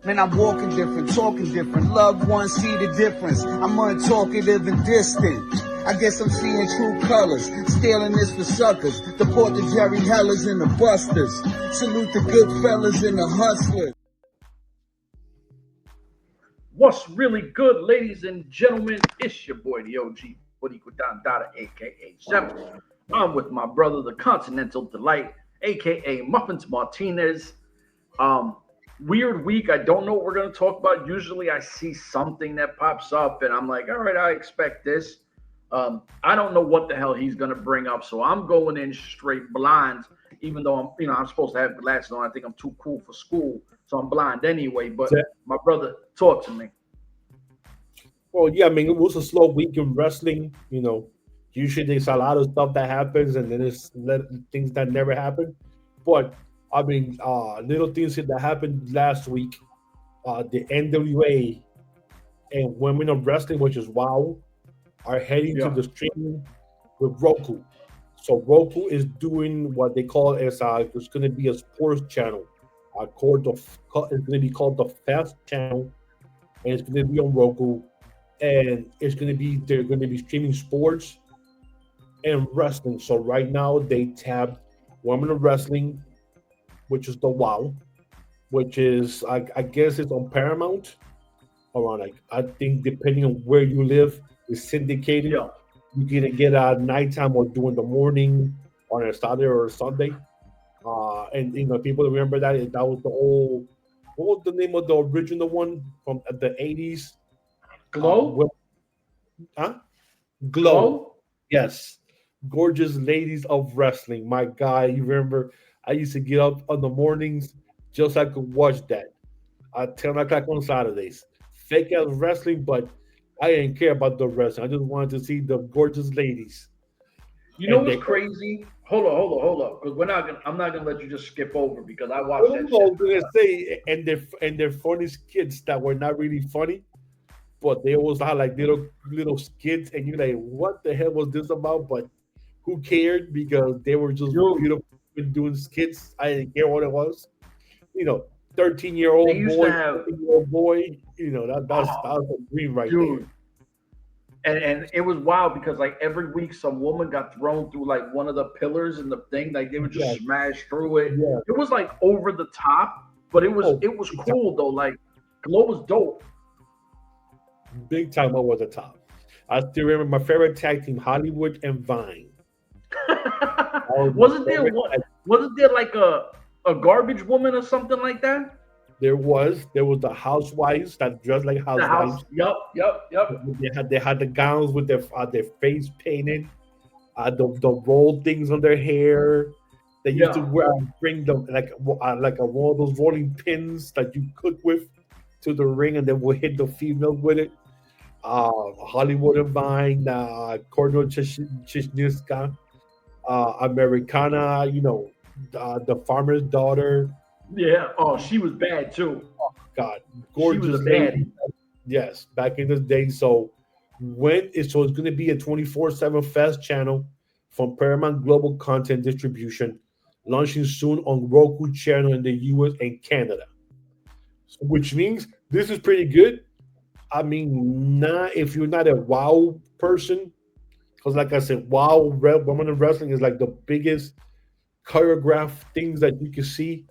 Man, I'm walking different, talking different. Loved ones see the difference. I'm untalkative and distant. I guess I'm seeing true colors. Stealing this for suckers. Deport the Jerry Hellers and the Busters. Salute the good fellas and the hustlers. What's really good, ladies and gentlemen? It's your boy, the OG, Dada, a.k.a. Josef. I'm with my brother, the Continental Delight, a.k.a. Muffins Martinez. Weird week. I don't know what we're going to talk about. Usually I see something that pops up, and I'm like, all right, I expect this. I don't know what the hell he's going to bring up, so I'm going in straight blind, even though I'm supposed to have glasses on. I think I'm too cool for school, so I'm blind anyway. But my brother, talk to me. Well, yeah, I mean, it was a slow week in wrestling. Usually there's a lot of stuff that happens, and then there's things that never happen. But I mean, little things that happened last week. The N.W.A. and Women of Wrestling, which is WOAD, are heading to the streaming with Roku. So Roku is doing what they call it's going to be a sports channel. It's going to be called the Fast Channel, and it's going to be on Roku. And they're going to be streaming sports and wrestling. So right now they tabbed Women of Wrestling, which is the WOW, which is I guess it's on Paramount. Around I think depending on where you live, it's syndicated. Yeah. You can get a nighttime or during the morning on a Saturday or a Sunday. And people remember that was the old. What was the name of the original one from the 80s? Glow? Glow. Yes. Gorgeous Ladies of Wrestling. My guy, you remember I used to get up on the mornings just so I could watch that at 10 o'clock on Saturdays. Fake ass wrestling, but I didn't care about the wrestling. I just wanted to see the gorgeous ladies. You know what's crazy? Hold on, because I'm not gonna let you just skip over because I watched that. I was gonna say, and they're funny skits that were not really funny, but they always had like little skits, and you're like, what the hell was this about? But who cared? Because they were just beautiful doing skits. I didn't care what it was. 13-year-old boy, 14-year-old boy. That's a dream right there. And it was wild because like every week some woman got thrown through like one of the pillars in the thing, like they would just smash through it. Yeah. It was like over the top, but it was cool though. Like Glow was dope. Big time over the top. I still remember my favorite tag team, Hollywood and Vine. Wasn't there like a garbage woman or something like that? There was the housewives that dressed like housewives. Yep. They had the gowns with their face painted, the rolled things on their hair. They used to bring them like one of those rolling pins that you cook with to the ring, and then we'll hit the female with it. Hollywood and Vine, Corno Chishniska, Americana, the farmer's daughter. Yeah. Oh, she was bad too. Oh God, gorgeous lady. Yes, back in the day. So it's going to be a 24/7 Fast channel from Paramount Global Content Distribution, launching soon on Roku channel in the US and Canada. Which means this is pretty good. I mean, not if you're not a WOW person, because like I said, WOW Women in Wrestling is like the biggest choreographed things that you can see,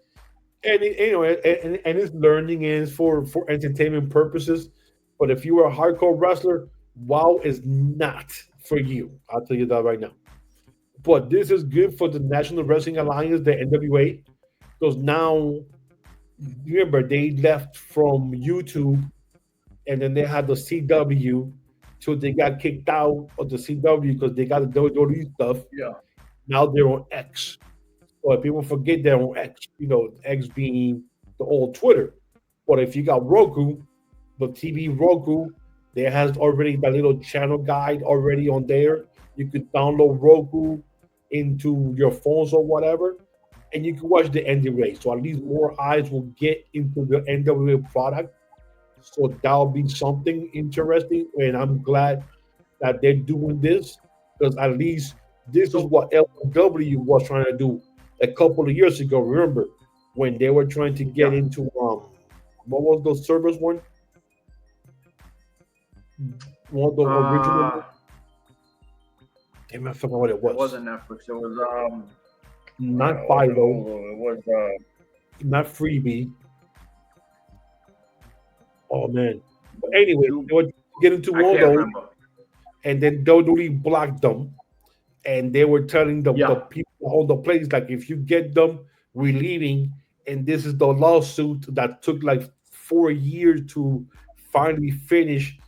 and it's learning and it's for entertainment purposes. But if you are a hardcore wrestler, WOW is not for you. I'll tell you that right now. But this is good for the National Wrestling Alliance, the N.W.A, because now remember they left from YouTube. And then they had the CW, so they got kicked out of the CW because they got the WWE stuff. Yeah. Now they're on X. So if people forget they're on X, X being the old Twitter. But if you got Roku, the TV Roku, there has already that little channel guide already on there. You could download Roku into your phones or whatever, and you can watch the N.W.A. So at least more eyes will get into the N.W.A. product. So that'll be something interesting, and I'm glad that they're doing this because at least this is what LW was trying to do a couple of years ago. Remember when they were trying to get into what was the service one? One of the original ones? Damn, I forgot what it was. It wasn't Netflix. It was not Philo. It was Not Freebie. Oh man. But anyway, they would get into I one of can't those, remember. and then WWE blocked them, and they were telling the people on the place like, if you get them, we're leaving. And this is the lawsuit that took like 4 years to finally finish,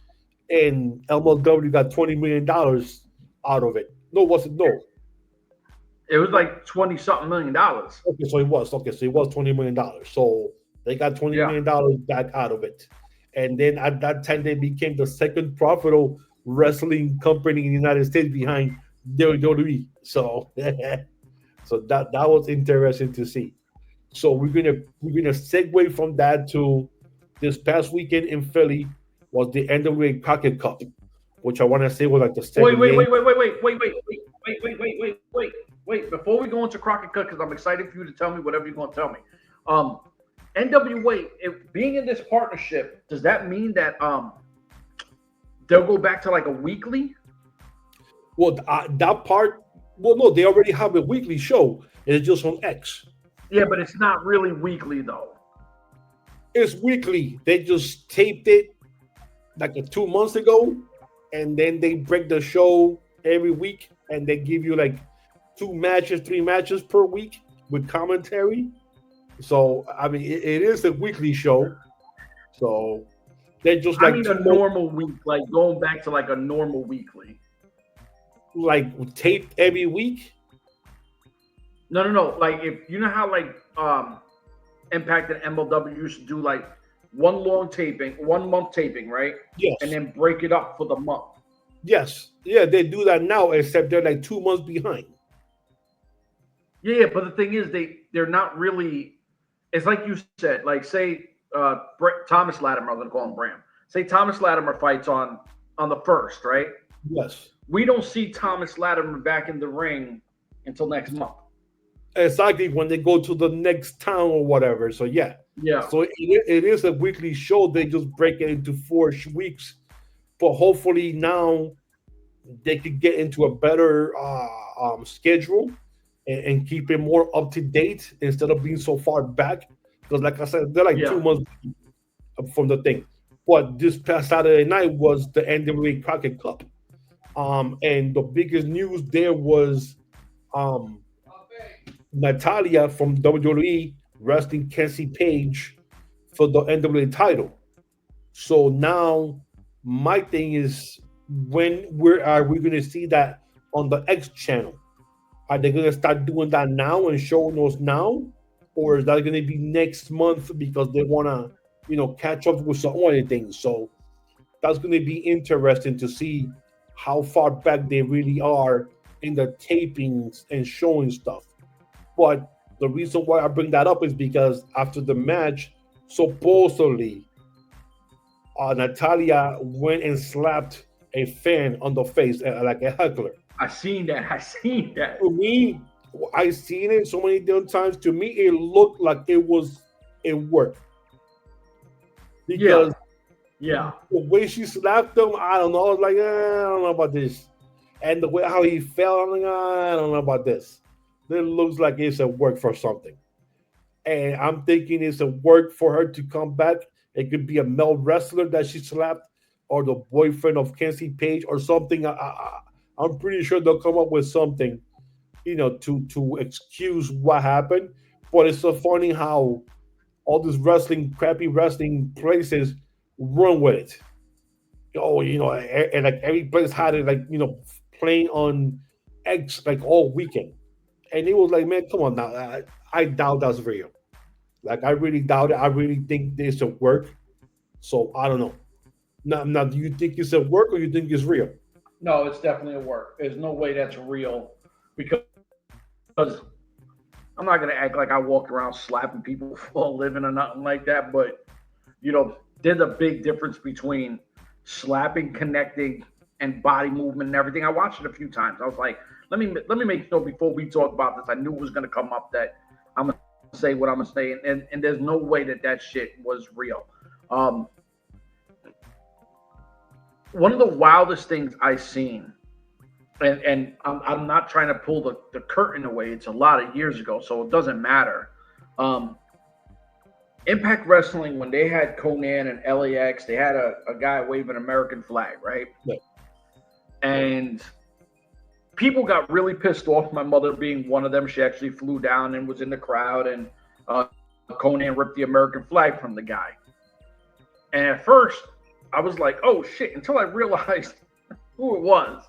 and MLW got $20 million out of it. No, was it? No. It was like $20-something million. Okay, so it was $20 million. So they got $20 million back out of it. And then at that time, they became the second profitable wrestling company in the United States behind WWE. So, so that was interesting to see. So we're gonna segue from that to this past weekend in Philly was the N.W.A. Crockett Cup, which I want to say was like the 78. Wait. Before we go into Crockett Cup, because I'm excited for you to tell me whatever you're going to tell me. N.W.A. Being in this partnership, does that mean that they'll go back to like a weekly? Well, that part. Well, no, they already have a weekly show. It's just on X. Yeah, but it's not really weekly though. It's weekly. They just taped it like 2 months ago, and then they break the show every week, and they give you like 3 matches per week with commentary. So I mean, it is a weekly show. So they just like a normal week, like going back to like a normal weekly, like taped every week. No. Like if you know how like Impact and MLW used to do like one month taping, right? Yes. And then break it up for the month. Yes. Yeah, they do that now, except they're like 2 months behind. Yeah, but the thing is, they're not really. It's like you said, like say Thomas Latimer, I'm gonna call him Bram. Say Thomas Latimer fights on the 1st, right? Yes. We don't see Thomas Latimer back in the ring until next month. Exactly, when they go to the next town or whatever. So yeah. So it is a weekly show. They just break it into 4 weeks, but hopefully now they could get into a better schedule and keep it more up to date instead of being so far back. Because like I said, they're like 2 months from the thing. But this past Saturday night was the N.W.A. Crockett Cup, and the biggest news there was Natalia from WWE wrestling Kenzie Page for the N.W.A. title. So now my thing is, when are we going to see that on the X channel? Are they going to start doing that now and showing us now, or is that going to be next month because they want to, catch up with some other things? So that's going to be interesting to see how far back they really are in the tapings and showing stuff. But the reason why I bring that up is because after the match, supposedly, Natalia went and slapped a fan on the face, like a heckler. I seen that. To me, I seen it so many different times. To me, it looked like it worked. Because the way she slapped him, I don't know. I was like, I don't know about this. And the way how he fell, I'm like, I don't know about this. It looks like it's a work for something. And I'm thinking it's a work for her to come back. It could be a male wrestler that she slapped, or the boyfriend of Kenzie Page or something. I'm pretty sure they'll come up with something, to excuse what happened. But it's so funny how all these crappy wrestling places run with it. And like every place had it, like, playing on X like all weekend. And it was like, man, come on now. I doubt that's real. Like, I really doubt it. I really think this will work. So I don't know. Now, do you think it's a work or you think it's real? No, it's definitely a work. There's no way that's real, because I'm not going to act like I walk around slapping people for a living or nothing like that. But, there's a big difference between slapping, connecting, and body movement and everything. I watched it a few times. I was like, let me make sure before we talk about this. I knew it was going to come up that I'm going to say what I'm gonna say, and there's no way that shit was real. One of the wildest things I've seen, and I'm not trying to pull the curtain away. It's a lot of years ago, so it doesn't matter. Impact Wrestling, when they had Conan and LAX, they had a guy wave an American flag, right? Yeah. And people got really pissed off, my mother being one of them. She actually flew down and was in the crowd, and Conan ripped the American flag from the guy. And at first, I was like, oh, shit, until I realized who it was.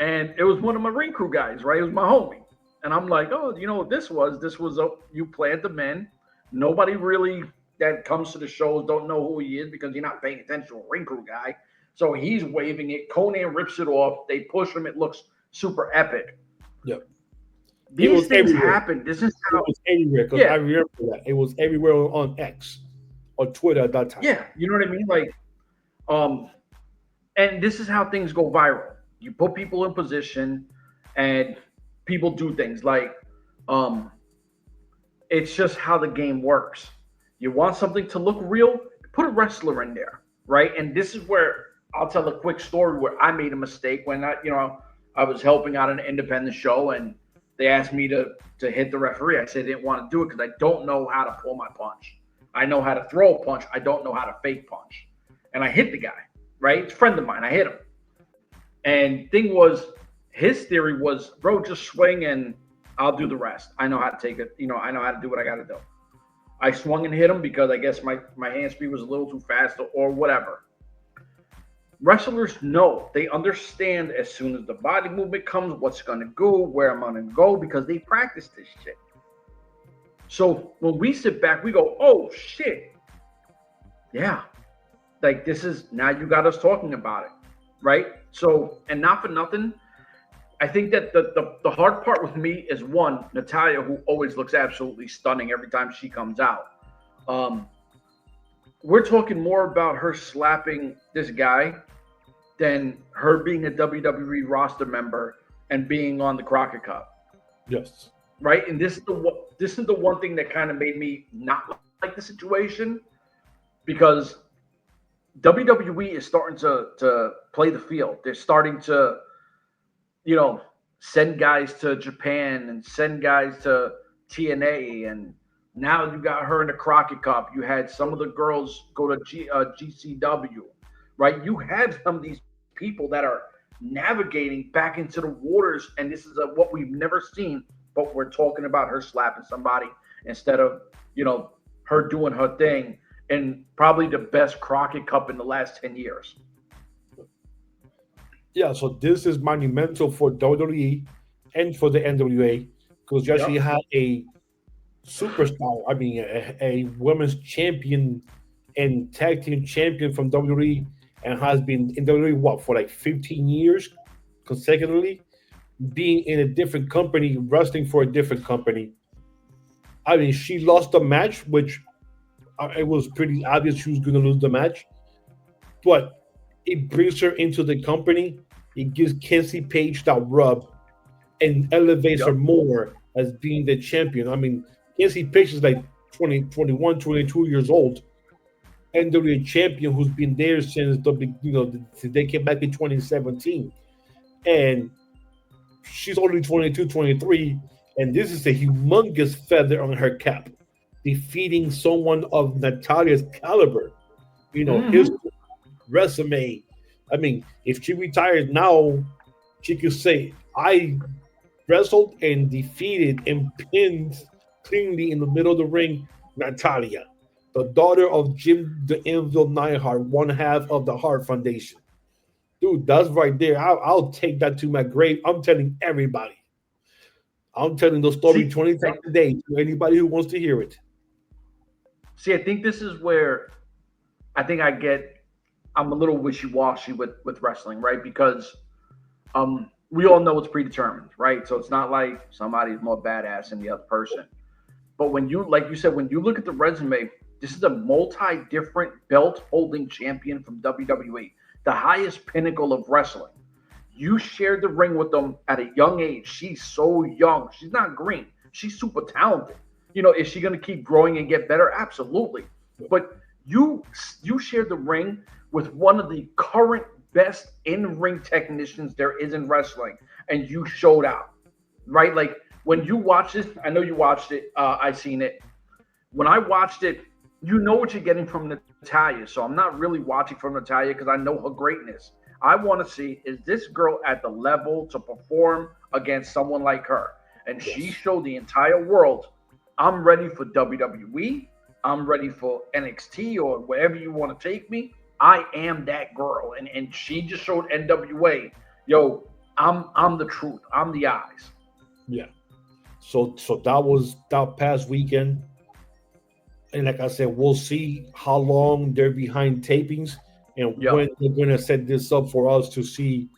And it was one of my ring crew guys, right? It was my homie. And I'm like, oh, you know what this was? This was you plant the men. Nobody really that comes to the shows don't know who he is because you're not paying attention to a ring crew guy. So he's waving it. Conan rips it off. They push him. It looks super epic. Yep. These things happen. This is how it was everywhere. Because I remember that. It was everywhere on X or Twitter at that time. Yeah, you know what I mean? Like, and this is how things go viral. You put people in position and people do things like, it's just how the game works. You want something to look real, put a wrestler in there, right? And this is where I'll tell a quick story where I made a mistake when I was helping out an independent show and they asked me to hit the referee. I said I didn't want to do it because I don't know how to pull my punch. I know how to throw a punch. I don't know how to fake punch. And I hit the guy, right? It's a friend of mine. I hit him. And thing was, his theory was, bro, just swing and I'll do the rest. I know how to take it. I know how to do what I got to do. I swung and hit him because I guess my hand speed was a little too fast or whatever. Wrestlers know, they understand as soon as the body movement comes, what's going to go, where I'm going to go, because they practice this shit. So when we sit back, we go, oh, shit. Yeah. Like, this is, now you got us talking about it, right? So, and not for nothing, I think that the hard part with me is, one, Natalya, who always looks absolutely stunning every time she comes out. We're talking more about her slapping this guy than her being a WWE roster member and being on the Crockett Cup. Yes. Right? And this is the one thing that kind of made me not like the situation, because WWE is starting to play the field. They're starting to, send guys to Japan and send guys to TNA. And now you got her in the Crockett Cup. You had some of the girls go to GCW, right? You have some of these people that are navigating back into the waters. And this is what we've never seen, but we're talking about her slapping somebody instead of, her doing her thing in probably the best Crockett Cup in the last 10 years. Yeah, so this is monumental for WWE and for the N.W.A. because you actually had a superstar, a women's champion and tag team champion from WWE and has been in WWE, for like 15 years consecutively, being in a different company, wrestling for a different company. She lost the match, which it was pretty obvious she was going to lose the match, but it brings her into the company. It gives Kenzie Page that rub and elevates her more as being the champion. Kenzie Page is like 21, 22 years old. NWA champion who's been there since since they came back in 2017. And she's only 22, 23. And this is a humongous feather on her cap, defeating someone of Natalya's caliber. His resume. If she retires now, she could say, I wrestled and defeated and pinned cleanly in the middle of the ring Natalya, the daughter of Jim the Anvil Neidhart, one half of the Hart Foundation. Dude, that's right there. I'll take that to my grave. I'm telling everybody. I'm telling the story 20 times a day to anybody who wants to hear it. See, I think this is where I'm a little wishy-washy with wrestling, right? Because we all know it's predetermined, right? So it's not like somebody's more badass than the other person. But when you, like you said, when you look at the resume, this is a multi-different belt-holding champion from WWE, the highest pinnacle of wrestling. You shared the ring with them at a young age. She's so young. She's not green. She's super talented. Is she going to keep growing and get better? Absolutely. But you shared the ring with one of the current best in-ring technicians there is in wrestling, and you showed out, right? Like when you watch this, I know you watched it. I seen it. When I watched it, you know what you're getting from Natalya. So I'm not really watching from Natalya because I know her greatness. I want to see, is this girl at the level to perform against someone like her? And she showed the entire world, I'm ready for WWE. I'm ready for NXT or wherever you want to take me. I am that girl. And she just showed N.W.A. Yo, I'm the truth. I'm the eyes. Yeah. So that was that past weekend. And like I said, we'll see how long they're behind tapings and when they're going to set this up for us to see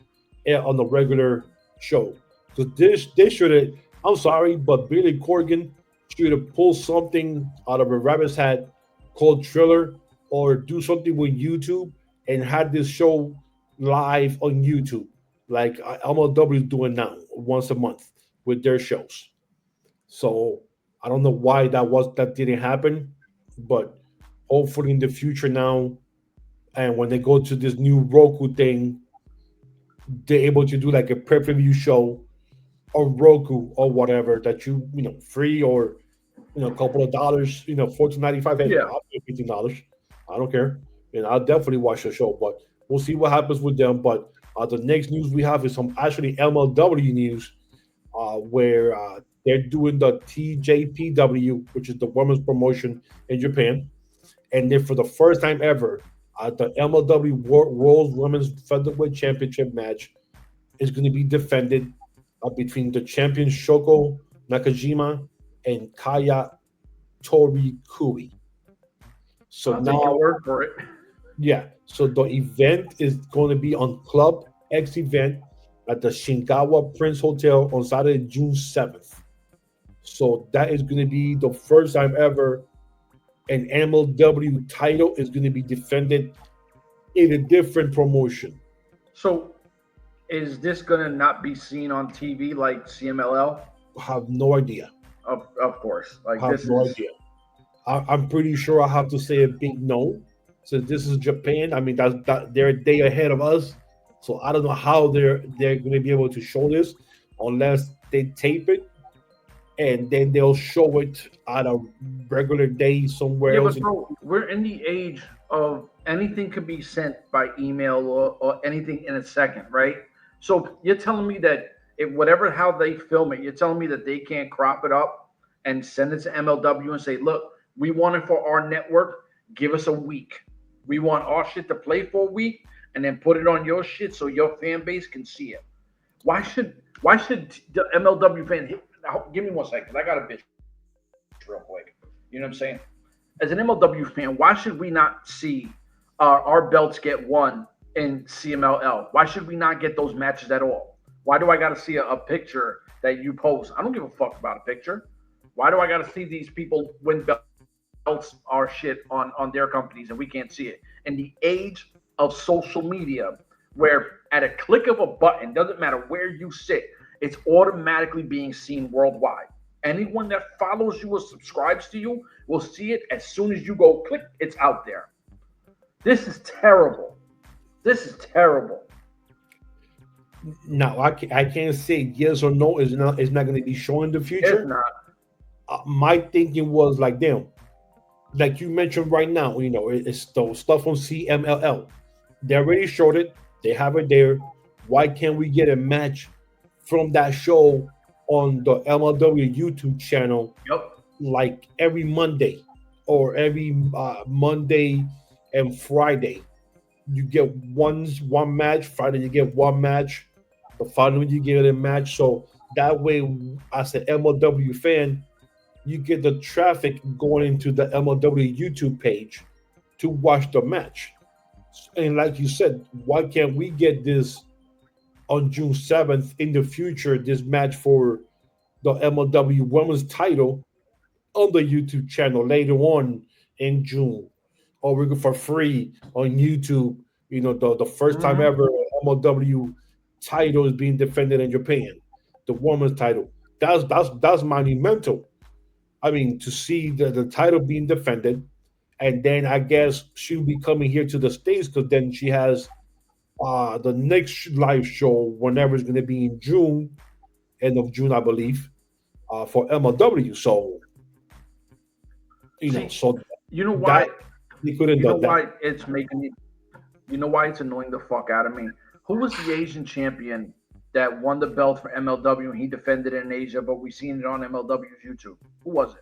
it on the regular show. Because this should have, I'm sorry, but Billy Corgan should have pulled something out of a rabbit's hat called Triller or do something with YouTube and had this show live on YouTube like MLW is doing now once a month with their shows. So I don't know why that didn't happen, but hopefully in the future now, and when they go to this new Roku thing, they're able to do like a pay-per-view show on Roku or whatever that free or a couple of dollars, $14.95. Hey, I'll pay $15. I don't care. And I'll definitely watch the show, but we'll see what happens with them. But the next news we have is some actually MLW news where they're doing the TJPW, which is the women's promotion in Japan. And then for the first time ever, the MLW World Women's Featherweight Championship match is going to be defended between the champion Shoko Nakajima and Kaya Torikui. So I'll now, take your word for it. Yeah. So the event is going to be on Club X event at the Shingawa Prince Hotel on Saturday, June 7th. So that is going to be the first time ever an MLW title is going to be defended in a different promotion. So is this going to not be seen on TV like CMLL? I have no idea. Of course. Like I have no idea. I'm pretty sure I have to say a big no. Since this is Japan, I mean they're a day ahead of us, so I don't know how they're going to be able to show this unless they tape it and then they'll show it on a regular day somewhere else. But bro, we're in the age of anything could be sent by email or anything in a second, right? So you're telling me that how they film it, you're telling me that they can't crop it up and send it to MLW and say, look, we want it for our network. Give us a week. We want our shit to play for a week and then put it on your shit so your fan base can see it. Why should the MLW fan give me 1 second? I got a bitch real quick. You know what I'm saying? As an MLW fan, why should we not see our belts get won in CMLL? Why should we not get those matches at all? Why do I got to see a picture that you post? I don't give a fuck about a picture. Why do I got to see these people win belts our shit on their companies and we can't see it? In the age of social media, where at a click of a button, doesn't matter where you sit, it's automatically being seen worldwide. Anyone that follows you or subscribes to you will see it as soon as you go click, it's out there. This is terrible. This is terrible. Now I can't say yes or no. It's not going to be shown in the future. It's not. My thinking was like, damn, like you mentioned right now, it's the stuff on CMLL. They already showed it. They have it there. Why can't we get a match from that show on the MLW YouTube channel? Yep. Like every Monday or every Monday and Friday. You get one match. Friday you get one match. The following you get a match. So that way, as an MLW fan, you get the traffic going into the MLW YouTube page to watch the match. And like you said, why can't we get this on June 7th in the future, this match for the MLW Women's title on the YouTube channel later on in June, or we go for free on YouTube? The first time ever MLW title is being defended in Japan, the women's title. That's monumental. I mean, to see the title being defended, and then I guess she'll be coming here to the States because then she has the next live show whenever it's going to be in June, end of June, I believe, for MLW. So See, so you know that why? they couldn't You know do that. why it's making me. You know why it's annoying the fuck out of me. Who was the Asian champion that won the belt for MLW and he defended it in Asia, but we seen it on MLW's YouTube? Who was it?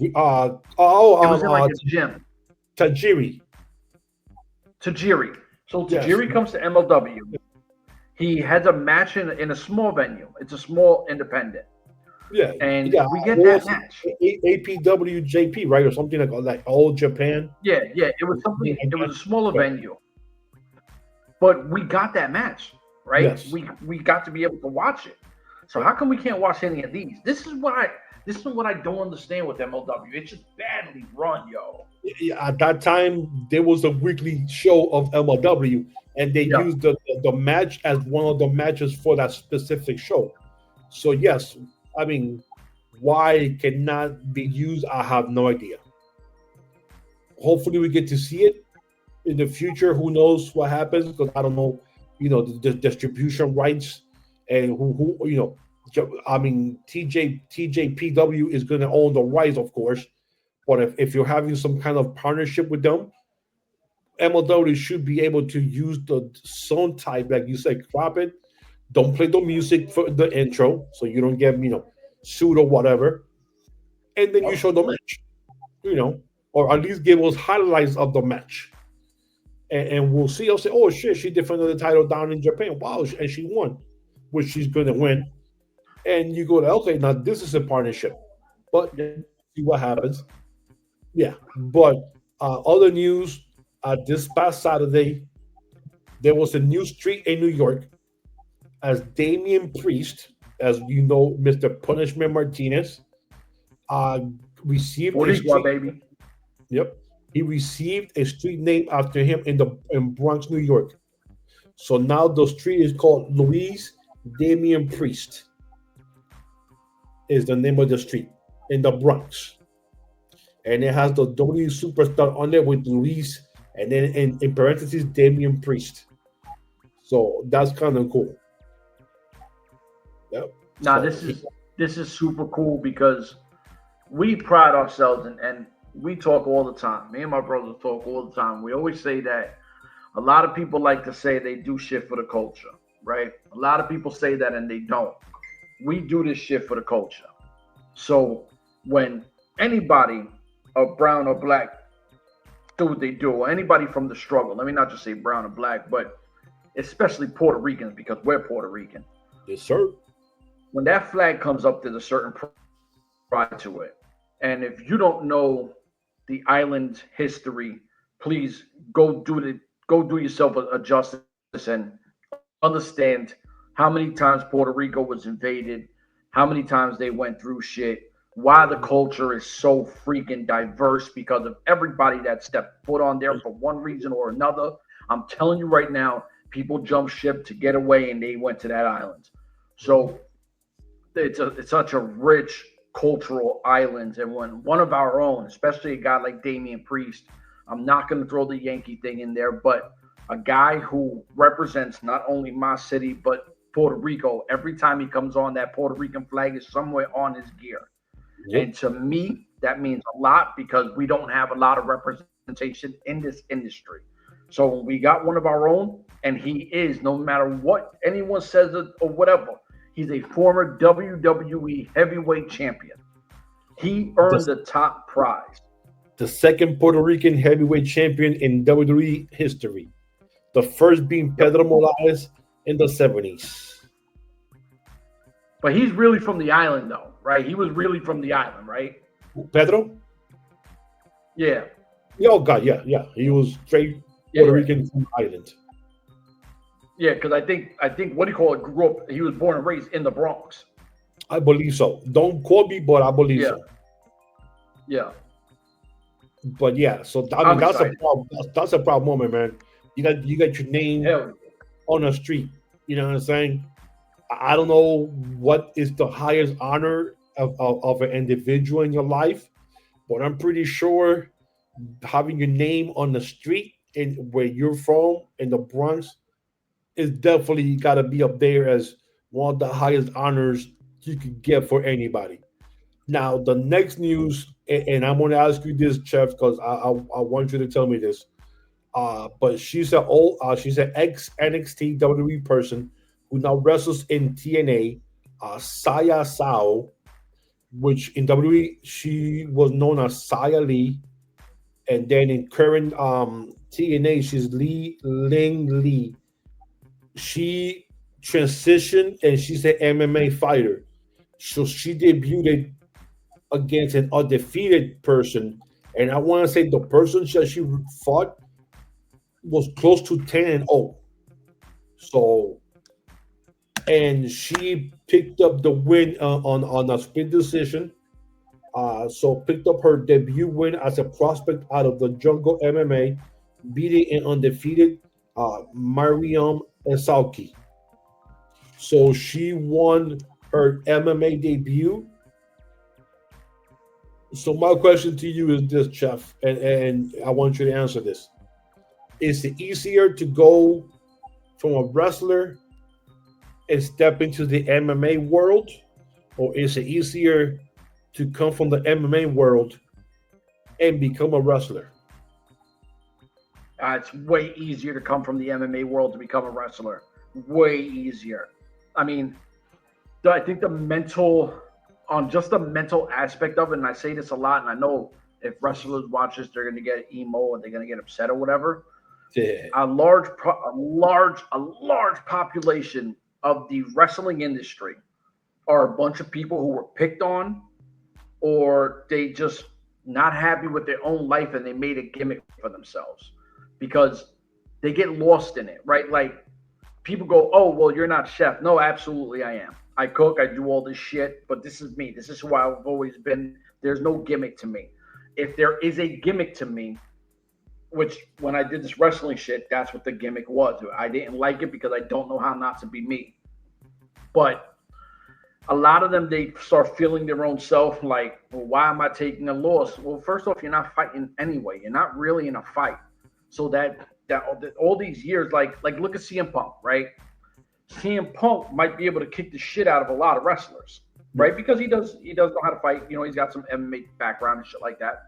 It was in like a gym. Tajiri. Tajiri. So Yes. Tajiri comes to MLW. He has a match in a small venue. It's a small independent. Yeah, And yeah. we get What that was match. APWJP, right, or something like All Japan. Yeah. It was something. It was a smaller venue, but we got that match, right? Yes. We got to be able to watch it. So how come we can't watch any of these? This is what I don't understand with MLW. It's just badly run, yo. Yeah, at that time, there was a weekly show of MLW, and they used the match as one of the matches for that specific show. So yes, I mean, why it cannot be used, I have no idea. Hopefully, we get to see it in the future. Who knows what happens? Because I don't know, the distribution rights and who. I mean, TJPW is going to own the rights, of course. But if you're having some kind of partnership with them, MLW should be able to use the song type, like you said, crop it. Don't play the music for the intro, so you don't get sued or whatever. And then you show the match, or at least give us highlights of the match. And we'll see. I'll say, oh shit, she defended the title down in Japan. Wow, and she won, which she's going to win. And you go to, okay, now this is a partnership, but see what happens. Yeah, but other news, this past Saturday, there was a new street in New York as Damian Priest, as you know, Mr. Punishment Martinez, received a street, baby. Yep, he received a street name after him in Bronx, New York. So now the street is called Louise Damian Priest. Is the name of the street in the Bronx. And it has the W superstar on there with Luis, and then in parentheses, Damian Priest. So that's kind of cool. Yep. Now this is super cool because we pride ourselves and we talk all the time. Me and my brothers talk all the time. We always say that a lot of people like to say they do shit for the culture, right? A lot of people say that and they don't. We do this shit for the culture. So when anybody of brown or black do what they do, or anybody from the struggle, let me not just say brown or black, but especially Puerto Ricans, because we're Puerto Rican. Yes, sir. When that flag comes up, there's a certain pride to it. And if you don't know the island's history, please go do yourself a justice and understand how many times Puerto Rico was invaded, how many times they went through shit, why the culture is so freaking diverse because of everybody that stepped foot on there for one reason or another. I'm telling you right now, people jumped ship to get away and they went to that island. So it's such a rich cultural island. And when one of our own, especially a guy like Damian Priest, I'm not going to throw the Yankee thing in there, but a guy who represents not only my city, but Puerto Rico, every time he comes on, that Puerto Rican flag is somewhere on his gear. Yep. And to me, that means a lot because we don't have a lot of representation in this industry. So when we got one of our own, and he is, no matter what anyone says or whatever, he's a former WWE heavyweight champion. He earned the top prize. The second Puerto Rican heavyweight champion in WWE history. The first being Pedro Morales in the 70s. But he's really from the island, though, right? He was really from the island, right? Pedro? Yeah. Oh, God, yeah. He was straight Puerto Rican from the island. Yeah, because I think what do you call it? Grew up. He was born and raised in the Bronx. I believe so. Don't quote me, but I believe so. Yeah. But yeah, so I mean that's excited. A problem. That's a proud moment, man. You got your name on a street. You know what I'm saying? I don't know what is the highest honor of an individual in your life, but I'm pretty sure having your name on the street in where you're from in the Bronx is definitely got to be up there as one of the highest honors you could get for anybody. Now, the next news, and I'm going to ask you this, Chef, because I want you to tell me this. But she's an ex NXT WWE person who now wrestles in TNA. Saya Sao, which in WWE she was known as Saya Lee, and then in current TNA she's Lee Ling Lee. She transitioned and she's an MMA fighter. So she debuted against an undefeated person, and I want to say the person that she fought was close to 10-0. So, and she picked up the win on a split decision. So picked up her debut win as a prospect out of the Jungle MMA, beating an undefeated Mariam Esauki. So she won her MMA debut. So my question to you is this, Chef, and I want you to answer this. Is it easier to go from a wrestler and step into the MMA world, or is it easier to come from the MMA world and become a wrestler? It's way easier to come from the MMA world to become a wrestler. Way easier. I mean, I think the mental aspect of it, and I say this a lot, and I know if wrestlers watch this, they're going to get emo and they're going to get upset or whatever. Yeah. A large population of the wrestling industry are a bunch of people who were picked on, or they just not happy with their own life and they made a gimmick for themselves because they get lost in it, right? Like people go, oh, well, you're not Chef. No, absolutely I am. I cook, I do all this shit, but this is me. This is who I've always been. There's no gimmick to me. If there is a gimmick to me, which when I did this wrestling shit, that's what the gimmick was. I didn't like it because I don't know how not to be me. But a lot of them, they start feeling their own self like, well, why am I taking a loss? Well, first off, you're not fighting anyway. You're not really in a fight. So that all these years, like look at CM Punk, right? CM Punk might be able to kick the shit out of a lot of wrestlers, right? Because he does know how to fight. You know, he's got some MMA background and shit like that.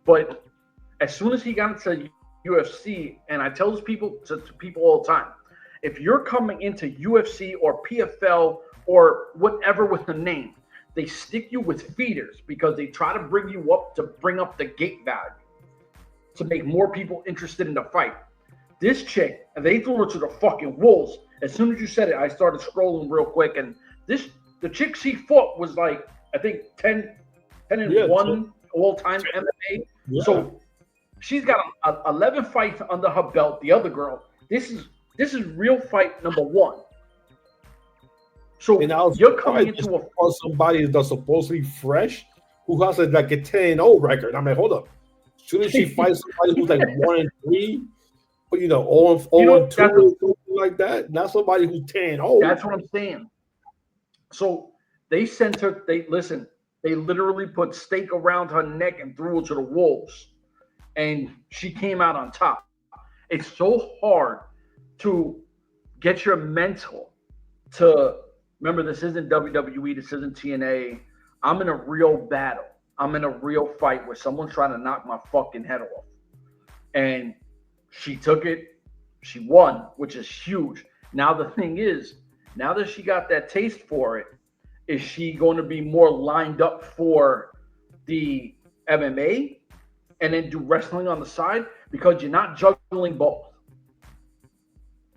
But as soon as he got into UFC, and I tell this people to people all the time, if you're coming into UFC or PFL or whatever with a name, they stick you with feeders because they try to bring you up to bring up the gate value to make more people interested in the fight. This chick, they threw her to the fucking wolves. As soon as you said it, I started scrolling real quick, and the chick she fought was like, I think 10-1 all-time MMA. Yeah. So she's got 11 fights under her belt. The other girl, this is real fight number one. So you're coming into somebody that's supposedly fresh who has like a 10-0 record. I'm like, hold up. Shouldn't she fight somebody who's like 1-3? You know, 0-2 or something like that. Not somebody who's 10-0. That's what I'm saying. So they sent her. They literally put stake around her neck and threw her to the wolves, and she came out on top. It's so hard to get your mental to remember. This isn't WWE. This isn't TNA. I'm in a real battle. I'm in a real fight where someone's trying to knock my fucking head off, and she took it. She won, which is huge. Now the thing is, now that she got that taste for it, is she going to be more lined up for the MMA and then do wrestling on the side? Because you're not juggling both.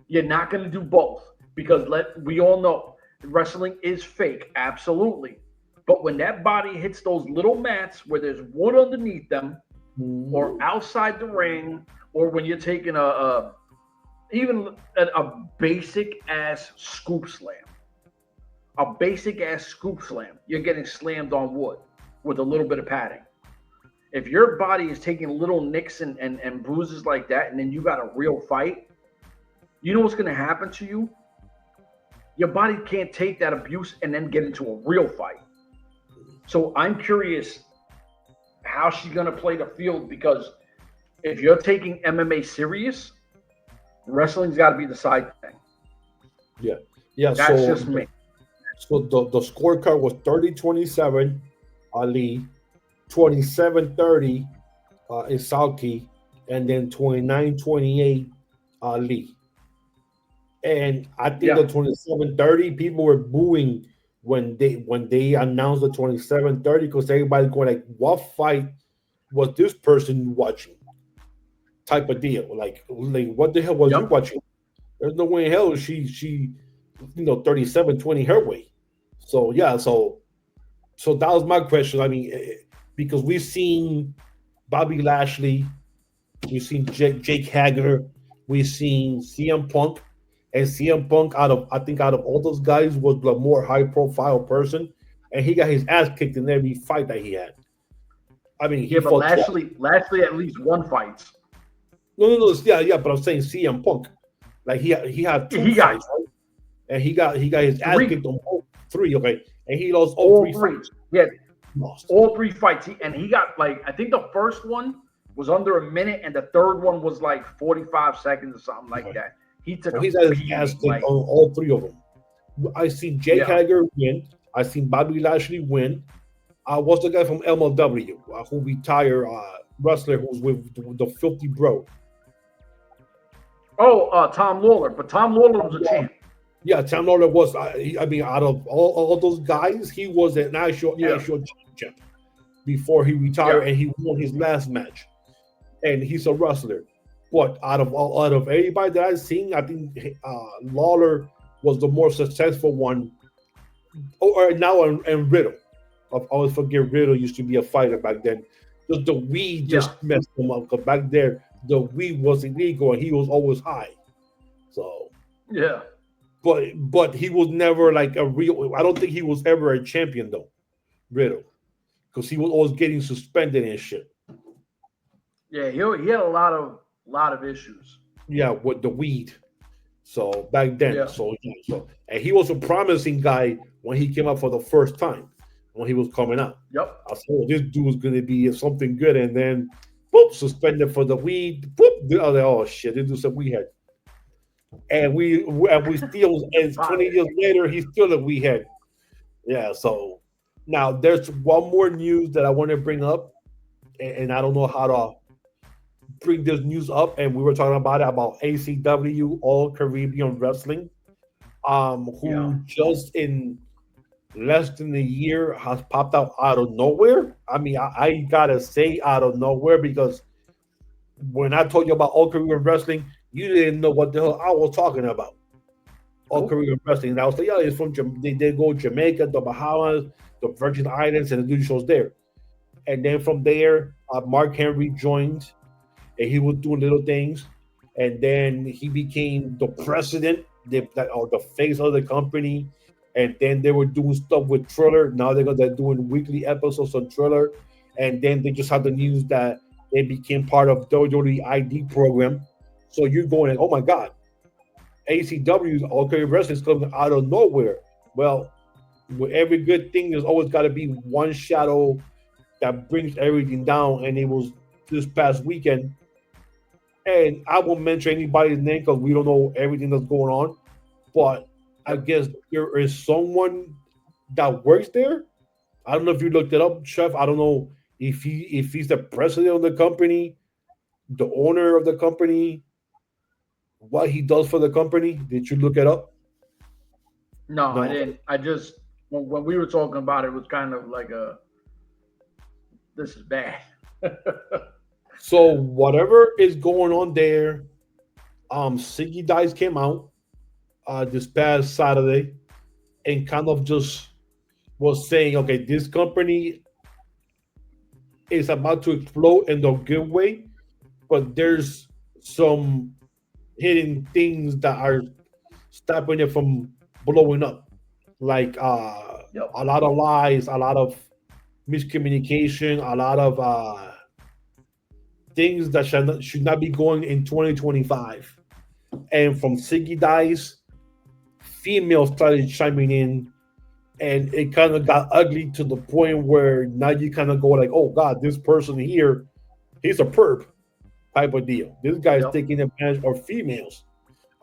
You're not going to do both because we all know wrestling is fake, absolutely. But when that body hits those little mats where there's wood underneath them, or outside the ring, or when you're taking even a basic ass scoop slam, you're getting slammed on wood with a little bit of padding. If your body is taking little nicks and bruises like that, and then you got a real fight, you know what's going to happen to you? Your body can't take that abuse and then get into a real fight. So I'm curious how she's gonna play the field, because if you're taking MMA serious, wrestling's got to be the side thing. Yeah. That's just me. So the scorecard was 30-27, Ali, 27-30, Isauki, and then 29-28, Ali. And I think the 27-30 people were booing when they announced the 27-30, because everybody's going like, what fight was this person watching? Type of deal. Like what the hell was you watching? There's no way in hell she 37-20 her way. So yeah, so that was my question. I mean, because we've seen Bobby Lashley, we've seen Jake Hager, we've seen CM Punk, and CM Punk out of all those guys was the more high profile person, and he got his ass kicked in every fight that he had. I mean, but Lashley at least won fights. No, yeah, but I'm saying CM Punk, like he had two fights, right? And he got his ass kicked on all three, okay, and he lost all three fights. Yeah, lost all three fights, and he got like, I think the first one was under a minute, and the third one was like 45 seconds or something like that. He took. He's had his ass kicked on all three of them. I seen Jake Hager win. I seen Bobby Lashley win. What's the guy from MLW who retired wrestler who's with the Filthy Bro? Oh, Tom Lawler. But Tom Lawler was a champ. Yeah, Tom Lawler was. I mean, out of all those guys, he was an actual champ before he retired, and he won his last match. And he's a wrestler. But out of everybody that I've seen, I think Lawler was the more successful one. Or now and Riddle. I always forget Riddle used to be a fighter back then. The weed just messed him up, because back there the weed was illegal and he was always high. So but he was never like a real. I don't think he was ever a champion though, Riddle, because he was always getting suspended and shit. Yeah, he had a lot of issues. Yeah, with the weed. So back then, so and he was a promising guy when he came out for the first time, when he was coming out. Yep. I said, this dude was going to be something good, and then boop, suspended for the weed. Boop, I was like, oh shit, this dude's a weedhead. And we still, and 20 years later, he's still a weedhead. Yeah. So now there's one more news that I want to bring up, and I don't know how to bring this news up, and we were talking about ACW, All Caribbean Wrestling, who just in less than a year has popped out of nowhere. I mean, I gotta say out of nowhere, because when I told you about All Caribbean Wrestling, you didn't know what the hell I was talking about. All Caribbean Wrestling, and I was like, yeah, it's from they go Jamaica, the Bahamas, the Virgin Islands, and the shows there. And then from there, Mark Henry joined, and he was doing little things, and then he became the president, or the face of the company, and then they were doing stuff with Triller. Now they're doing weekly episodes on Triller, and then they just had the news that they became part of WWE ID program. So you're going, oh my God, ACW's All Caribbean Wrestling is coming out of nowhere. Well, with every good thing, there's always got to be one shadow that brings everything down, and it was this past weekend. And I won't mention anybody's name because we don't know everything that's going on. But I guess there is someone that works there. I don't know if you looked it up, Chef. I don't know if he's the president of the company, the owner of the company, what he does for the company. Did you look it up? No, I didn't. I just, when we were talking about it, was kind of like this is bad. So whatever is going on there, Zicky Dice came out this past Saturday and kind of just was saying, okay, this company is about to explode in the good way, but there's some hidden things that are stopping it from blowing up, like a lot of lies, a lot of miscommunication, a lot of things that should not be going in 2025. And from Zicky Dice, females started chiming in and it kind of got ugly to the point where now you kind of go like, oh God, this person here, he's a perp type of deal. This guy is Yep. taking advantage of females.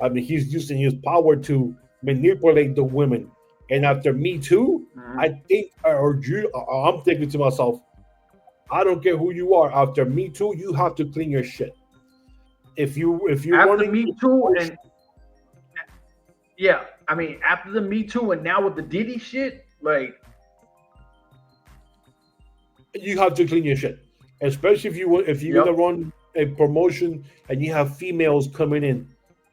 I mean, he's using his power to manipulate the women. And after Me Too, Mhm. I think, I'm thinking to myself, I don't care who you are. After Me Too, you have to clean your shit. If you're After running, Me Too and yeah, I mean after the Me Too and now with the Diddy shit, like you have to clean your shit. Especially if you're yep, gonna run a promotion and you have females coming in,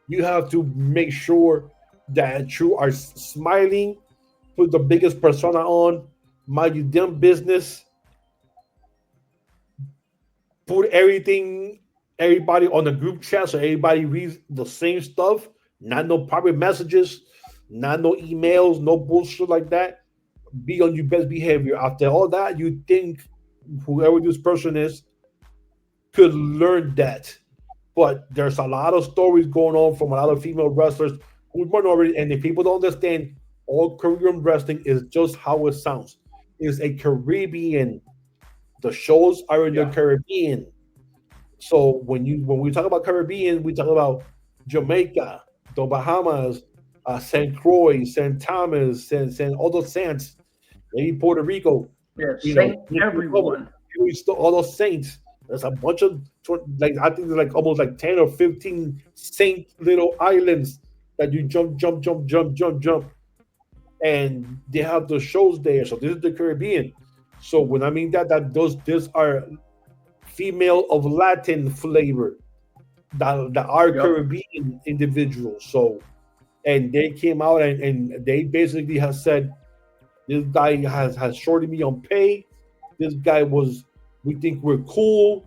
you have to make sure that you are smiling, put the biggest persona on, mind your damn business, put everybody on the group chat so everybody reads the same stuff, not no private messages, not no emails, no bullshit like that. Be on your best behavior. After all that, you think whoever this person is could learn that. But there's a lot of stories going on from a lot of female wrestlers who run already, and if people don't understand, all Korean wrestling is just how it sounds. It's a Caribbean. The shows are in the yeah, Caribbean. So when we talk about Caribbean, we talk about Jamaica, the Bahamas, St. Croix, St. Thomas, St. all those saints, maybe Puerto Rico, yeah, you know, Saint everyone. all those saints. There's a bunch of like I think there's like almost like 10 or 15 saint little islands that you jump, and they have the shows there. So this is the Caribbean. So when I mean that those are female of Latin flavor that are Yep. Caribbean individuals. So and they came out and they basically have said this guy has shorted me on pay. This guy was we think we're cool.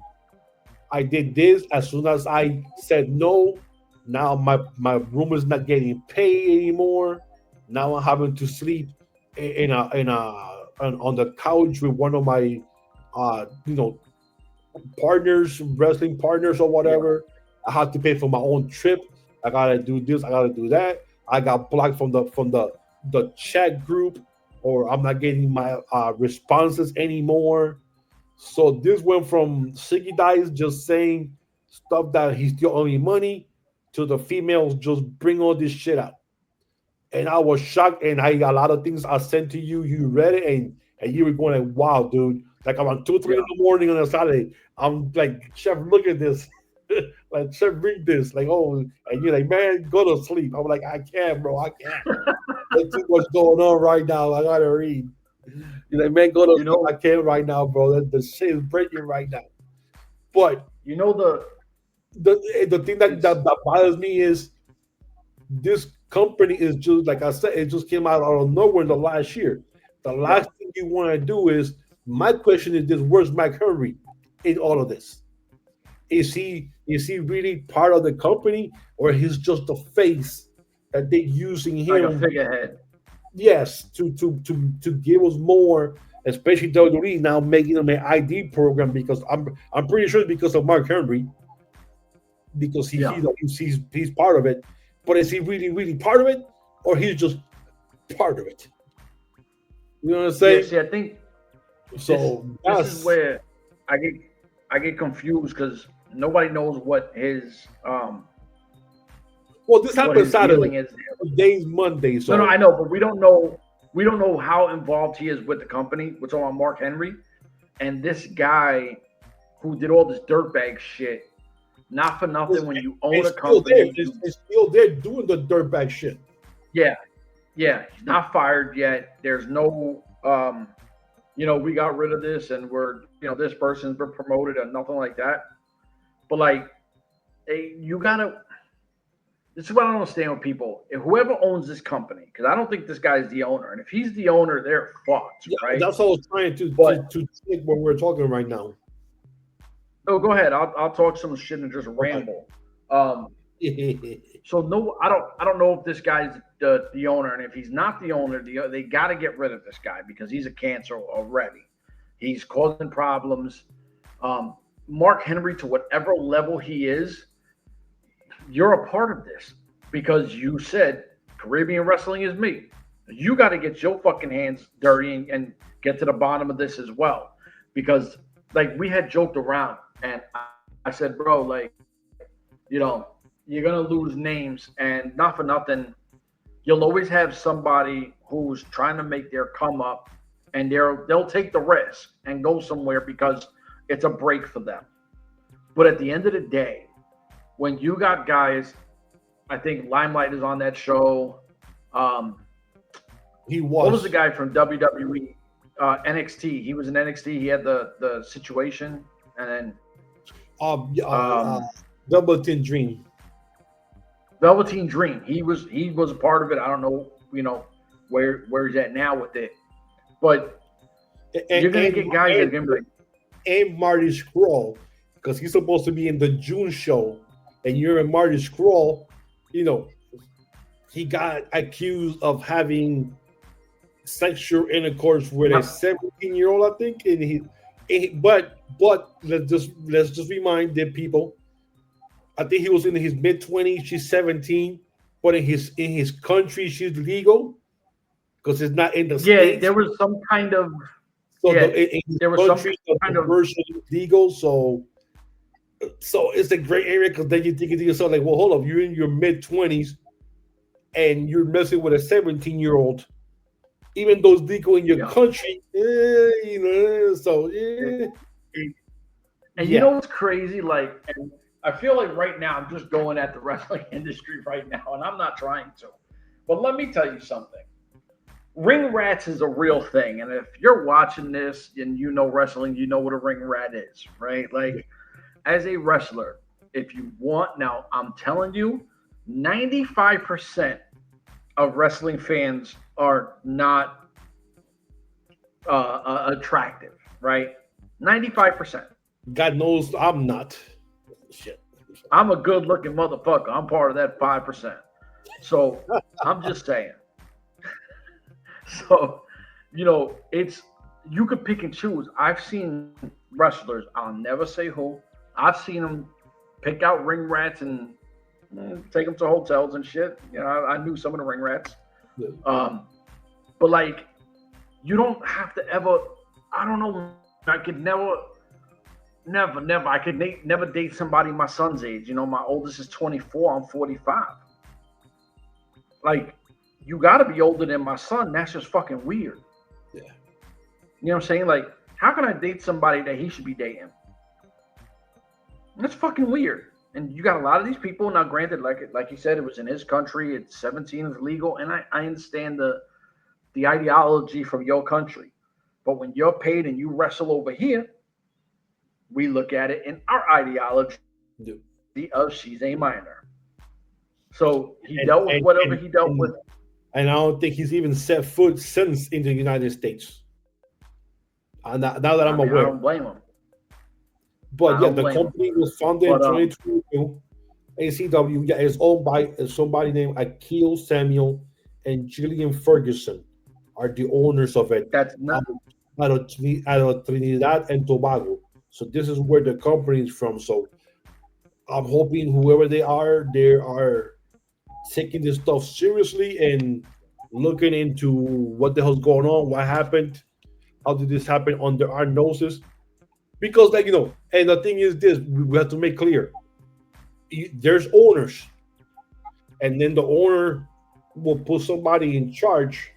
I did this as soon as I said no. Now my room is not getting paid anymore. Now I'm having to sleep on the couch with one of my you know partners, wrestling partners or Yeah. whatever. I have to pay for my own trip. I gotta do this. I gotta do that. I got blocked from the chat group, or I'm not getting my responses anymore. So this went from Zicky Dice just saying stuff that he's still owing me money to the females just bring all this shit out. And I was shocked, and I a lot of things I sent to you. You read it, and you were going like, "Wow, dude!" Like around 2, 3 in Yeah. the morning on a Saturday, I'm like, "Chef, look at this." Like, Chef, read this. Like, oh, and you're like, "Man, go to sleep." I'm like, "I can't, bro. I can't. There's too much going on right now. I gotta read." You're like, "Man, go to You sleep." I know, can't right now, bro. The shit is breaking right now. But you know the thing it's that bothers me is this company is just like I said, it just came out of nowhere in the last year. The yeah. last thing you want to do is my question is this: where's Mike Henry in all of this? Is he really part of the company, or he's just the face that they're using Like a him? figurehead. Yes, to give us more, especially WWE now making them an ID program because I'm pretty sure it's because of Mark Henry because Yeah. he's part of it. But is he really part of it, or he's just part of it? You know what I'm Yeah. saying? See, I think this So this is that's where I get I get confused because nobody knows well, this what happened his Saturday. dealing is. Today's Monday, No, no, so I know, but we don't know how involved he is with the company. We're talking about Mark Henry and this guy who did all this dirtbag shit. Not for nothing, when you own it's a still there. company, It's still there doing the dirtbag shit. yeah, yeah, he's not fired yet. There's no, we got rid of this and this person's been promoted or nothing like that. But like, you gotta. This is what I don't understand with people. If whoever owns this company, because I don't think this guy's the owner, and if he's the owner, they're fucked, Yeah, right? that's all I was trying to But take what we're talking right now. oh, go ahead. I'll talk some shit and just Okay. ramble. Um, so no, I don't know if this guy's the owner, and if he's not the owner, they got to get rid of this guy because he's a cancer already. He's causing problems. Mark Henry, to whatever level he is, you're a part of this because you said Caribbean wrestling is me. You got to get your fucking hands dirty and get to the bottom of this as well, because like we had joked around, and I said, bro, like, you're gonna lose names, and not for nothing, you'll always have somebody who's trying to make their come up, and they'll take the risk and go somewhere because it's a break for them. But at the end of the day, when you got guys, I think Limelight is on that show. He was. What was the guy from WWE? NXT. He was in NXT. He had the situation, and then Velveteen Dream. Velveteen Dream. He was a part of it. I don't know, where he's at now with it, but you're gonna get guys that are gonna be like, and Marty Scurll, because he's supposed to be in the June show, and you're in Marty Scurll. He got accused of having sexual intercourse with a 17-year-old, I think, and but let's just remind the people. I think he was in his mid-20s. She's 17, but in his country, she's legal because it's not in the States. There was some kind of there was some kind of version legal. So it's a gray area, because then you think to yourself like, well, hold up, you're in your mid-20s and you're messing with a 17-year-old. Even though it's legal in your country, so. And you know what's crazy? Like, and I feel like right now I'm just going at the wrestling industry right now, and I'm not trying to. But let me tell you something. Ring rats is a real thing, and if you're watching this and you know wrestling, you know what a ring rat is, right? Like, as a wrestler, if you want, now I'm telling you, 95% of wrestling fans are not attractive, right? 95%. God knows I'm not. Shit. I'm a good-looking motherfucker. I'm part of that 5%. So I'm just saying. So, you could pick and choose. I've seen wrestlers, I'll never say who, I've seen them pick out ring rats and take them to hotels and shit. I knew some of the ring rats. But like, you don't have to ever, I don't know, I could never, I could never date somebody my son's age. My oldest is 24, I'm 45. Like, you got to be older than my son. That's just fucking weird. Yeah. You know what I'm saying? Like, how can I date somebody that he should be dating? That's fucking weird. And you got a lot of these people. Now, granted, like you said, it was in his country. It's 17 is legal. And I understand the ideology from your country. But when you're paid and you wrestle over here, we look at it in our ideology of she's a minor. So he dealt with whatever he dealt with. And I don't think he's even set foot since in the United States. Now that I'm aware. I don't blame him. But the company was founded in 2022. ACW is owned by somebody named Akil Samuel and Gillian Ferguson are the owners of it. That's not out of Trinidad and Tobago. So this is where the company is from. So I'm hoping whoever they are taking this stuff seriously and looking into what the hell's going on, what happened, how did this happen under our noses. Because, and the thing is this, we have to make clear. There's owners. And then the owner will put somebody in charge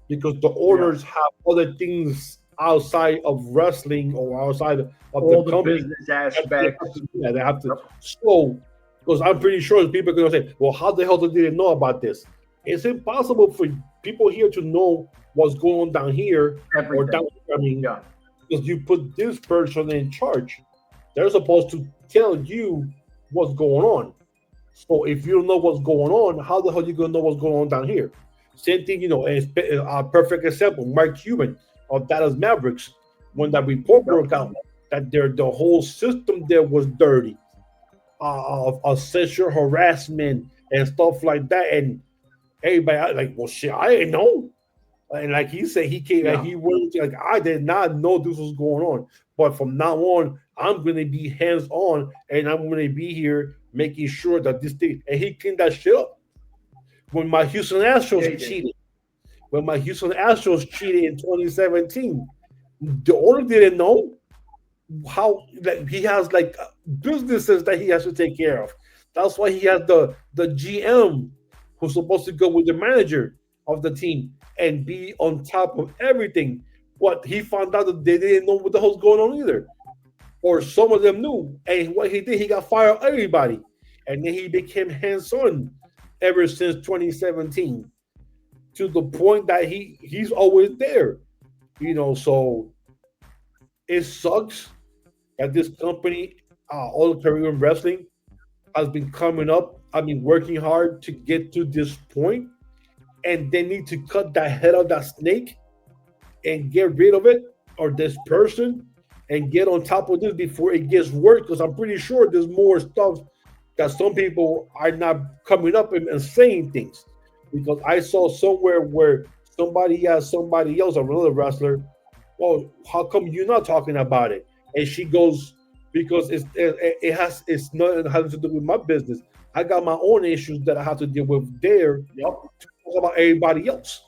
because the owners have other things outside of wrestling or outside of all the company. Business aspects. They have to. So, because I'm pretty sure people are going to say, well, how the hell did they know about this? It's impossible for people here to know what's going on down here. Everything. Or down here. Because you put this person in charge. They're supposed to tell you what's going on. So if you don't know what's going on, how the hell are you going to know what's going on down here? Same thing, a perfect example, Mark Cuban of Dallas Mavericks, when that report broke out, that the whole system there was dirty, of sexual harassment and stuff like that. And everybody like, well, shit, I didn't know. And like he said, he came and he was like, I did not know this was going on. But from now on, I'm going to be hands on and I'm going to be here making sure that this thing, and he cleaned that shit up. When my Houston Astros cheated, when my Houston Astros cheated in 2017. The owner didn't know how that he has like businesses that he has to take care of. That's why he has the GM who's supposed to go with the manager of the team and be on top of everything. But he found out that they didn't know what the hell's going on either, or some of them knew. And what he did, he got fired everybody, and then he became hands-on ever since 2017 to the point that he's always there. So it sucks that this company, All Caribbean Wrestling, has been coming up. I mean, working hard to get to this point, and they need to cut the head of that snake and get rid of it or this person and get on top of this before it gets worse. Because I'm pretty sure there's more stuff that some people are not coming up and saying things. Because I saw somewhere where somebody asked somebody else, another wrestler, well, how come you're not talking about it? And she goes, because it's not having to do with my business. I got my own issues that I have to deal with there. Yep. To talk about everybody else.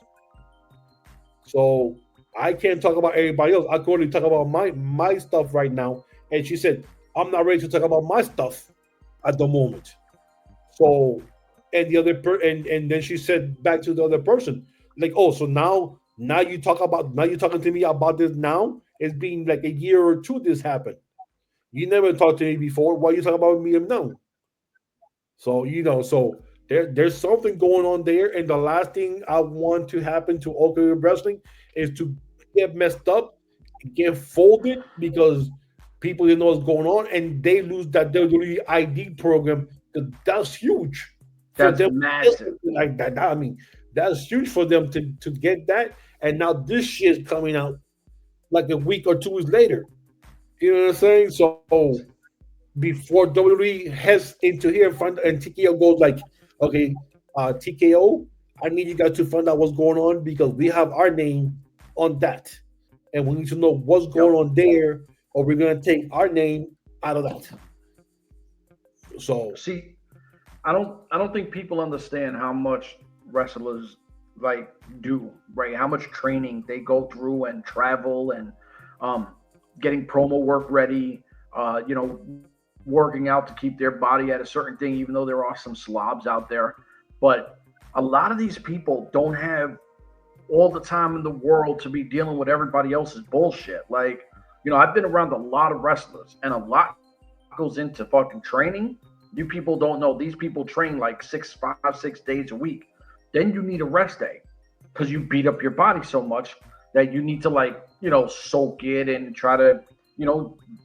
So I can't talk about everybody else. I can only talk about my stuff right now. And she said, I'm not ready to talk about my stuff at the moment. So, and the other and then she said back to the other person, like, oh, so now you're talking to me about this now? It's been like a year or two this happened. You never talked to me before. Why are you talking about me now? So so there's something going on there. And the last thing I want to happen to Oka Wrestling is to get messed up, get folded because people didn't know what's going on, and they lose that WWE ID program. That's huge. That's massive. Like that. I mean, that's huge for them to get that. And now this shit is coming out like a week or 2 weeks later. You know what I'm saying? So before WWE heads into here and TKO goes like, okay, TKO, I need you guys to find out what's going on because we have our name on that. And we need to know what's going on there, or we're going to take our name out of that. So see, I don't think people understand how much wrestlers like do, right? How much training they go through and travel and getting promo work ready, working out to keep their body at a certain thing, even though there are some slobs out there. But a lot of these people don't have all the time in the world to be dealing with everybody else's bullshit. Like, I've been around a lot of wrestlers, and a lot goes into fucking training. You people don't know. These people train like 6 days a week. Then you need a rest day because you beat up your body so much that you need to soak it and try to,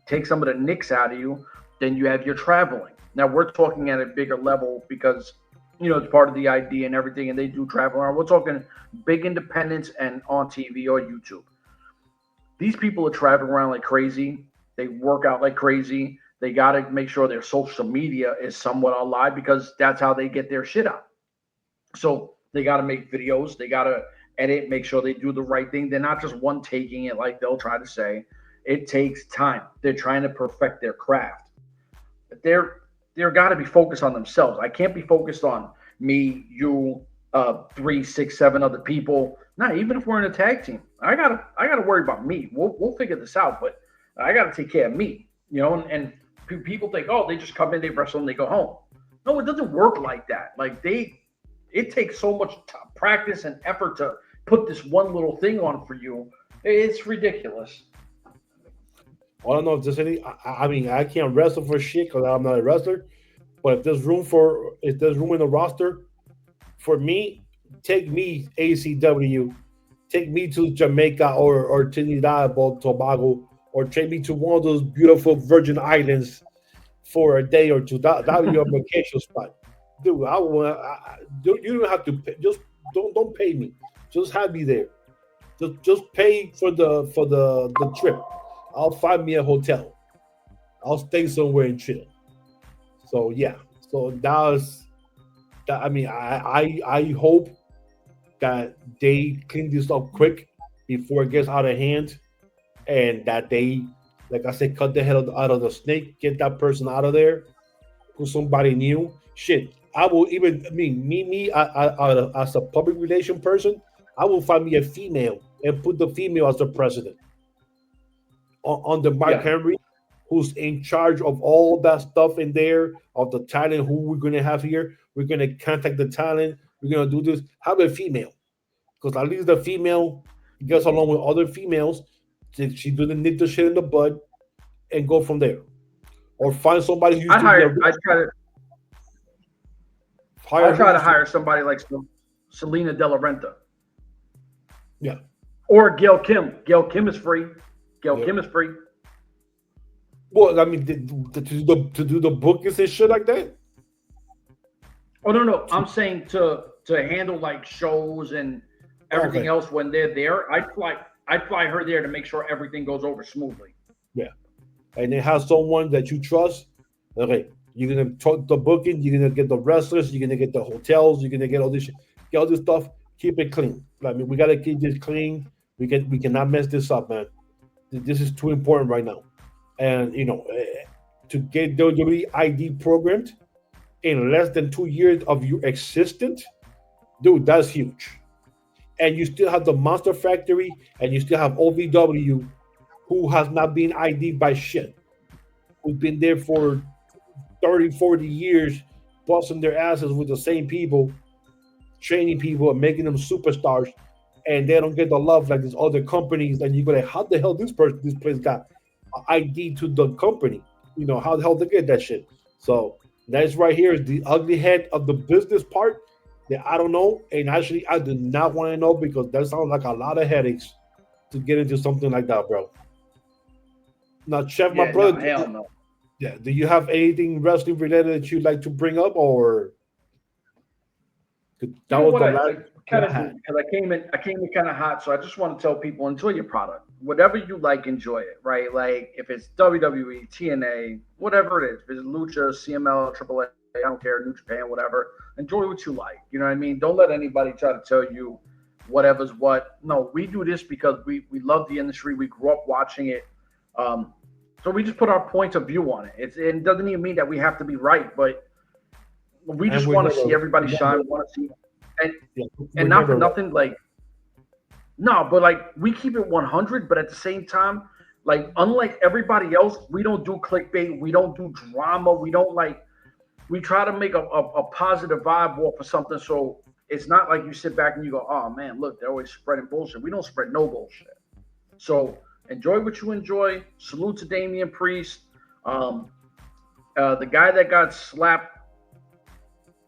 take some of the nicks out of you. Then you have your traveling. Now we're talking at a bigger level because, it's part of the ID and everything, and they do travel around. We're talking big independents and on TV or YouTube. These people are traveling around like crazy. They work out like crazy. They got to make sure their social media is somewhat alive because that's how they get their shit out. So they got to make videos. They got to edit, make sure they do the right thing. They're not just one taking it like they'll try to say. It takes time. They're trying to perfect their craft. They're got to be focused on themselves. I can't be focused on me, you, 3, 6, 7 other people. Not even if we're in a tag team. I gotta worry about me. We'll figure this out, but I gotta take care of me. And people think, oh, they just come in, they wrestle, and they go home. No, it doesn't work like that. Like it takes so much practice and effort to put this one little thing on for you. It's ridiculous. I don't know if there's any. I mean, I can't wrestle for shit because I'm not a wrestler. But if there's room in the roster for me, take me ACW, take me to Jamaica or Trinidad or Tobago, or take me to one of those beautiful Virgin Islands for a day or two. That would be a vacation spot, dude. You don't have to pay, just don't pay me. Just have me there. Just pay for the trip. I'll find me a hotel. I'll stay somewhere and chill. So yeah. So that. I mean, I hope that they clean this up quick before it gets out of hand, and that they, like I said, cut the head out of the snake, get that person out of there, who's somebody new. Shit, I will even. I mean, me as a public relation person, I will find me a female and put the female as the president on the Mark Yeah. Henry, who's in charge of all that stuff in there, of the talent who we're gonna have here. We're gonna contact the talent. We're gonna do this. Have a female, because at least the female gets along with other females. She doesn't nip the shit in the bud and go from there. Or find somebody who used to be a I hire try who to used to, hire somebody like Salina de la Renta yeah. or Gail Kim. Gail Kim is free. Gail Yeah. Kim is free. Well, I mean, to do the bookings and shit like that. Oh no, I'm saying to handle like shows and everything Okay. else when they're there. I fly her there to make sure everything goes over smoothly. Yeah. And then have someone that you trust. Okay, you're gonna talk the booking, you're gonna get the wrestlers, you're gonna get the hotels, you're gonna get all this shit, get all this stuff. Keep it clean. I mean, we gotta keep this clean. We cannot mess this up, man. This is too important right now. And to get WWE ID programmed in less than 2 years of your existence, dude, that's huge. And you still have the Monster Factory, and you still have OVW, who has not been ID'd by shit, who've been there for 30, 40 years, busting their asses with the same people, training people and making them superstars, and they don't get the love like these other companies. And you go like, how the hell this place got ID to the company? How the hell they get that shit? So that's right here is the ugly head of the business part that I don't know. And actually, I do not want to know, because that sounds like a lot of headaches to get into something like that, bro. Now, Chef, my brother, hell no. yeah, do you have anything wrestling related that you'd like to bring up, or that was the last? Kind of do, because I came in kind of hot, so I just want to tell people, enjoy your product, whatever you like, enjoy it, right? Like if it's WWE, TNA, whatever it is, if it's Lucha, CML, AAA, I don't care, New Japan, whatever, enjoy what you like. You know what I mean? Don't let anybody try to tell you whatever's what. No, we do this because we love the industry. We grew up watching it. So we just put our point of view on it. It doesn't even mean that we have to be right, but we just want to see everybody shine. We want to see, and not for nothing, like, no, but like we keep it 100, but at the same time, like unlike everybody else, we don't do clickbait, we don't do drama, we try to make a positive vibe off of something. So it's not like you sit back and you go, oh man, look, they're always spreading bullshit. We don't spread no bullshit. So enjoy what you enjoy. Salute to Damian Priest, the guy that got slapped,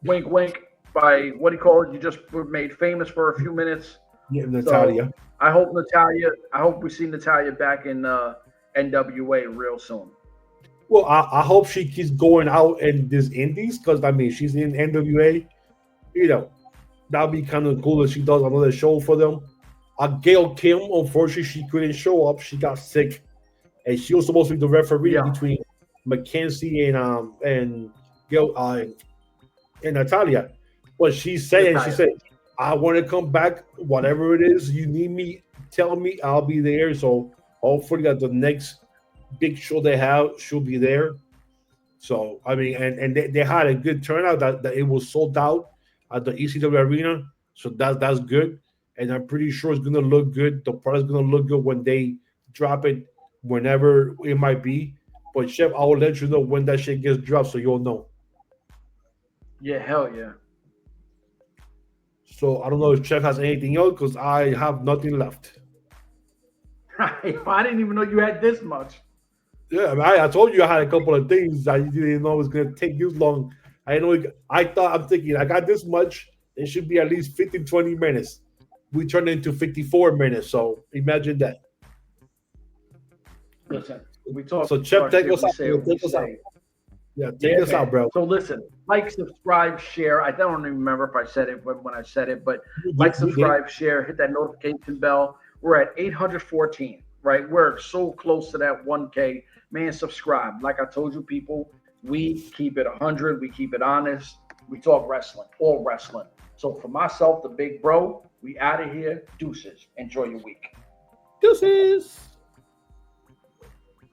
wink, wink, by what do you call it? You just were made famous for a few minutes. Yeah, Natalia. So I hope we see Natalia back in N.W.A. real soon. Well, I hope she keeps going out in this indies, because I mean she's in N.W.A. That'd be kind of cool if she does another show for them. Gail Kim, unfortunately, she couldn't show up. She got sick, and she was supposed to be the referee between Mackenzie and Gail and Natalia. But she said, I want to come back. Whatever it is you need me, tell me. I'll be there. So hopefully at the next big show they have, she'll be there. So I mean, and they had a good turnout. That it was sold out at the ECW arena. So that's good. And I'm pretty sure it's gonna look good. The product's gonna look good when they drop it, whenever it might be. But Chef, I will let you know when that shit gets dropped, so you'll know. Yeah, hell yeah. So I don't know if Chef has anything else, because I have nothing left. I didn't even know you had this much. Yeah, I mean, I told you I had a couple of things. I didn't know it was gonna take this long. I'm thinking I got this much. It should be at least 15, 20 minutes. We turned into 54 minutes. So imagine that. Listen, we talk. So Chef, take us out. Take us out. Yeah, take us out, bro. So listen, like, subscribe, share. I don't even remember if I said it when I said it, but like, subscribe, share, hit that notification bell. We're at 814, right? We're so close to that 1K. Man, subscribe. Like I told you, people, we keep it 100. We keep it honest. We talk wrestling, all wrestling. So for myself, the big bro, we out of here. Deuces. Enjoy your week. Deuces.